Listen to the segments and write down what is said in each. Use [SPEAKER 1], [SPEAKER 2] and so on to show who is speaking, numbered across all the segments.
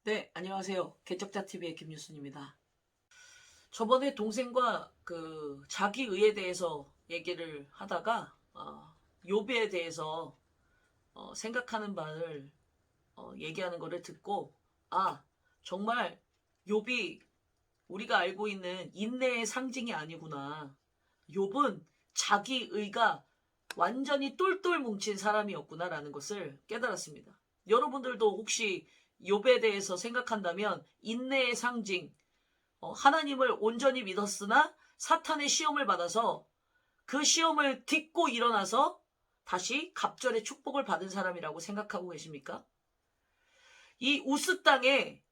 [SPEAKER 1] 네, 안녕하세요. 개척자TV의 김유순입니다. 저번에 동생과 자기 의에 대해서 얘기를 하다가 욥에 대해서 생각하는 바를 얘기하는 거를 듣고 정말 욥이 우리가 알고 있는 인내의 상징이 아니구나. 욥은 자기 의가 완전히 똘똘 뭉친 사람이었구나라는 것을 깨달았습니다. 여러분들도 혹시 욥에 대해서 생각한다면 인내의 상징, 하나님을 온전히 믿었으나 사탄의 시험을 받아서 그 시험을 딛고 일어나서 다시 갑절의 축복을 받은 사람이라고 생각하고 계십니까? 이 우스 땅에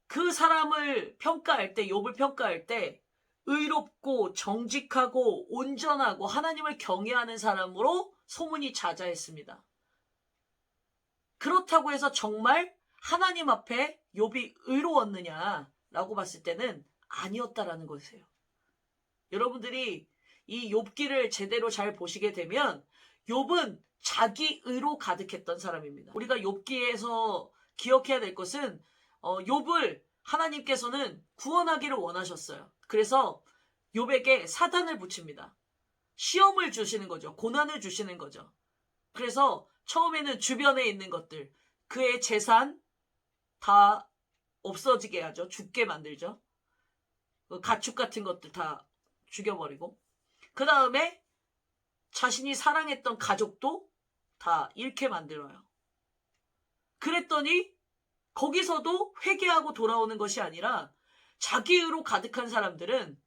[SPEAKER 1] 그 사람을 평가할 때, 욥을 평가할 때 의롭고 정직하고 온전하고 하나님을 경외하는 사람으로 소문이 자자했습니다. 그렇다고 해서 정말 하나님 앞에 욥이 의로웠느냐라고 봤을 때는 아니었다라는 것이에요. 여러분들이 이 욥기를 제대로 잘 보시게 되면 욥은 자기 의로 가득했던 사람입니다. 우리가 욥기에서 기억해야 될 것은 욥을 하나님께서는 구원하기를 원하셨어요. 그래서 욥에게 사단을 붙입니다. 시험을 주시는 거죠. 고난을 주시는 거죠. 그래서 처음에는 주변에 있는 것들, 그의 재산 다 없어지게 하죠. 죽게 만들죠. 가축 같은 것들 다 죽여버리고, 그 다음에 자신이 사랑했던 가족도 다 잃게 만들어요. 그랬더니 거기서도 회개하고 돌아오는 것이 아니라 자기의로 가득한 사람들은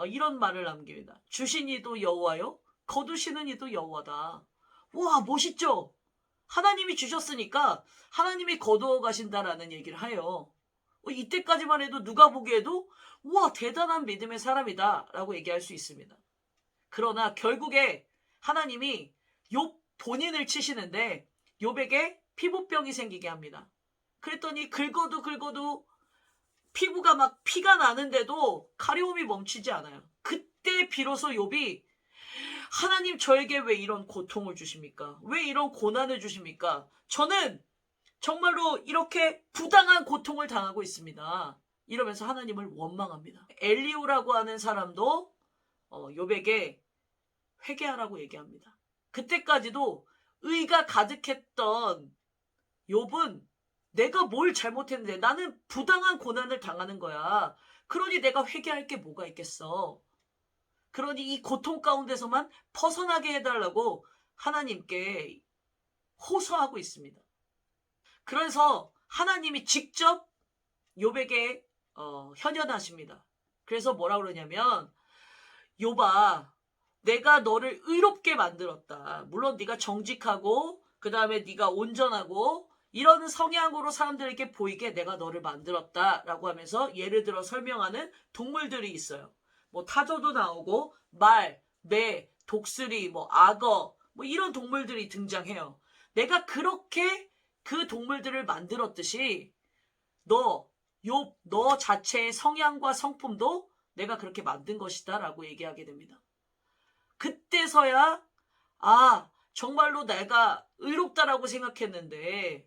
[SPEAKER 1] 이런 말을 남깁니다. 주신 이도 여호와요, 거두시는 이도 여호와다. 와, 멋있죠? 하나님이 주셨으니까 하나님이 거두어 가신다라는 얘기를 해요. 이때까지만 해도 누가 보기에도 와, 대단한 믿음의 사람이다 라고 얘기할 수 있습니다. 그러나 결국에 하나님이 욥 본인을 치시는데 욥에게 피부병이 생기게 합니다. 그랬더니 긁어도 피부가 막 피가 나는데도 가려움이 멈추지 않아요. 그때 비로소 욥이 하나님, 저에게 왜 이런 고통을 주십니까? 왜 이런 고난을 주십니까? 저는 정말로 이렇게 부당한 고통을 당하고 있습니다. 이러면서 하나님을 원망합니다. 엘리후라고 하는 사람도 욥에게 회개하라고 얘기합니다. 그때까지도 의가 가득했던 욥은 내가 뭘 잘못했는데, 나는 부당한 고난을 당하는 거야. 그러니 내가 회개할 게 뭐가 있겠어. 그러니 이 고통 가운데서만 벗어나게 해달라고 하나님께 호소하고 있습니다. 그래서 하나님이 직접 욥에게 현현하십니다. 그래서 뭐라 그러냐면, 욥아, 내가 너를 의롭게 만들었다. 물론 네가 정직하고 그 다음에 네가 온전하고 이런 성향으로 사람들에게 보이게 내가 너를 만들었다라고 하면서 예를 들어 설명하는 동물들이 있어요. 뭐 타조도 나오고 말, 매, 독수리, 뭐 악어, 뭐 이런 동물들이 등장해요. 내가 그렇게 그 동물들을 만들었듯이 욥, 너 자체의 성향과 성품도 내가 그렇게 만든 것이다 라고 얘기하게 됩니다. 그때서야 정말로 내가 의롭다라고 생각했는데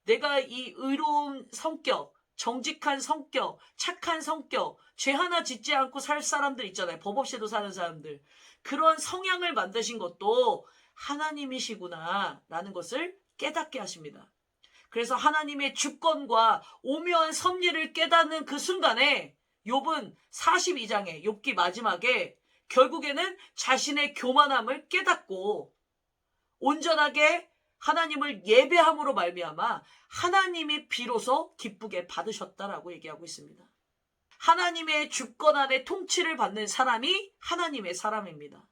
[SPEAKER 1] 내가 이 의로운 성격, 정직한 성격, 착한 성격, 죄 하나 짓지 않고 살 사람들 있잖아요. 법 없이도 사는 사람들. 그런 성향을 만드신 것도 하나님이시구나 라는 것을 깨닫게 하십니다. 그래서 하나님의 주권과 오묘한 섭리를 깨닫는 그 순간에 욥은 42장의 욥기 마지막에 결국에는 자신의 교만함을 깨닫고 온전하게 하나님을 예배함으로 말미암아 하나님이 비로소 기쁘게 받으셨다라고 얘기하고 있습니다. 하나님의 주권 안에 통치를 받는 사람이 하나님의 사람입니다.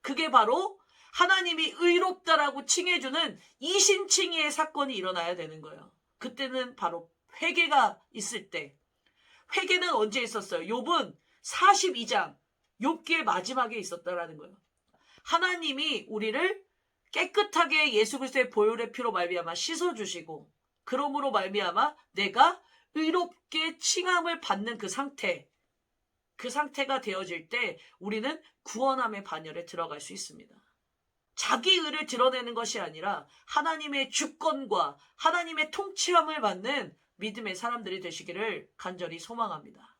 [SPEAKER 1] 그게 바로 하나님이 의롭다라고 칭해주는 이신칭의의 사건이 일어나야 되는 거예요. 그때는 바로 회개가 있을 때. 회개는 언제 있었어요? 욥은 42장 욥기의 마지막에 있었다라는 거예요. 하나님이 우리를 깨끗하게 예수 그리스도의 보혈의 피로 말미암아 씻어주시고 그러므로 말미암아 내가 의롭게 칭함을 받는 그 상태가 되어질 때 우리는 구원함의 반열에 들어갈 수 있습니다. 자기 의를 드러내는 것이 아니라 하나님의 주권과 하나님의 통치함을 받는 믿음의 사람들이 되시기를 간절히 소망합니다.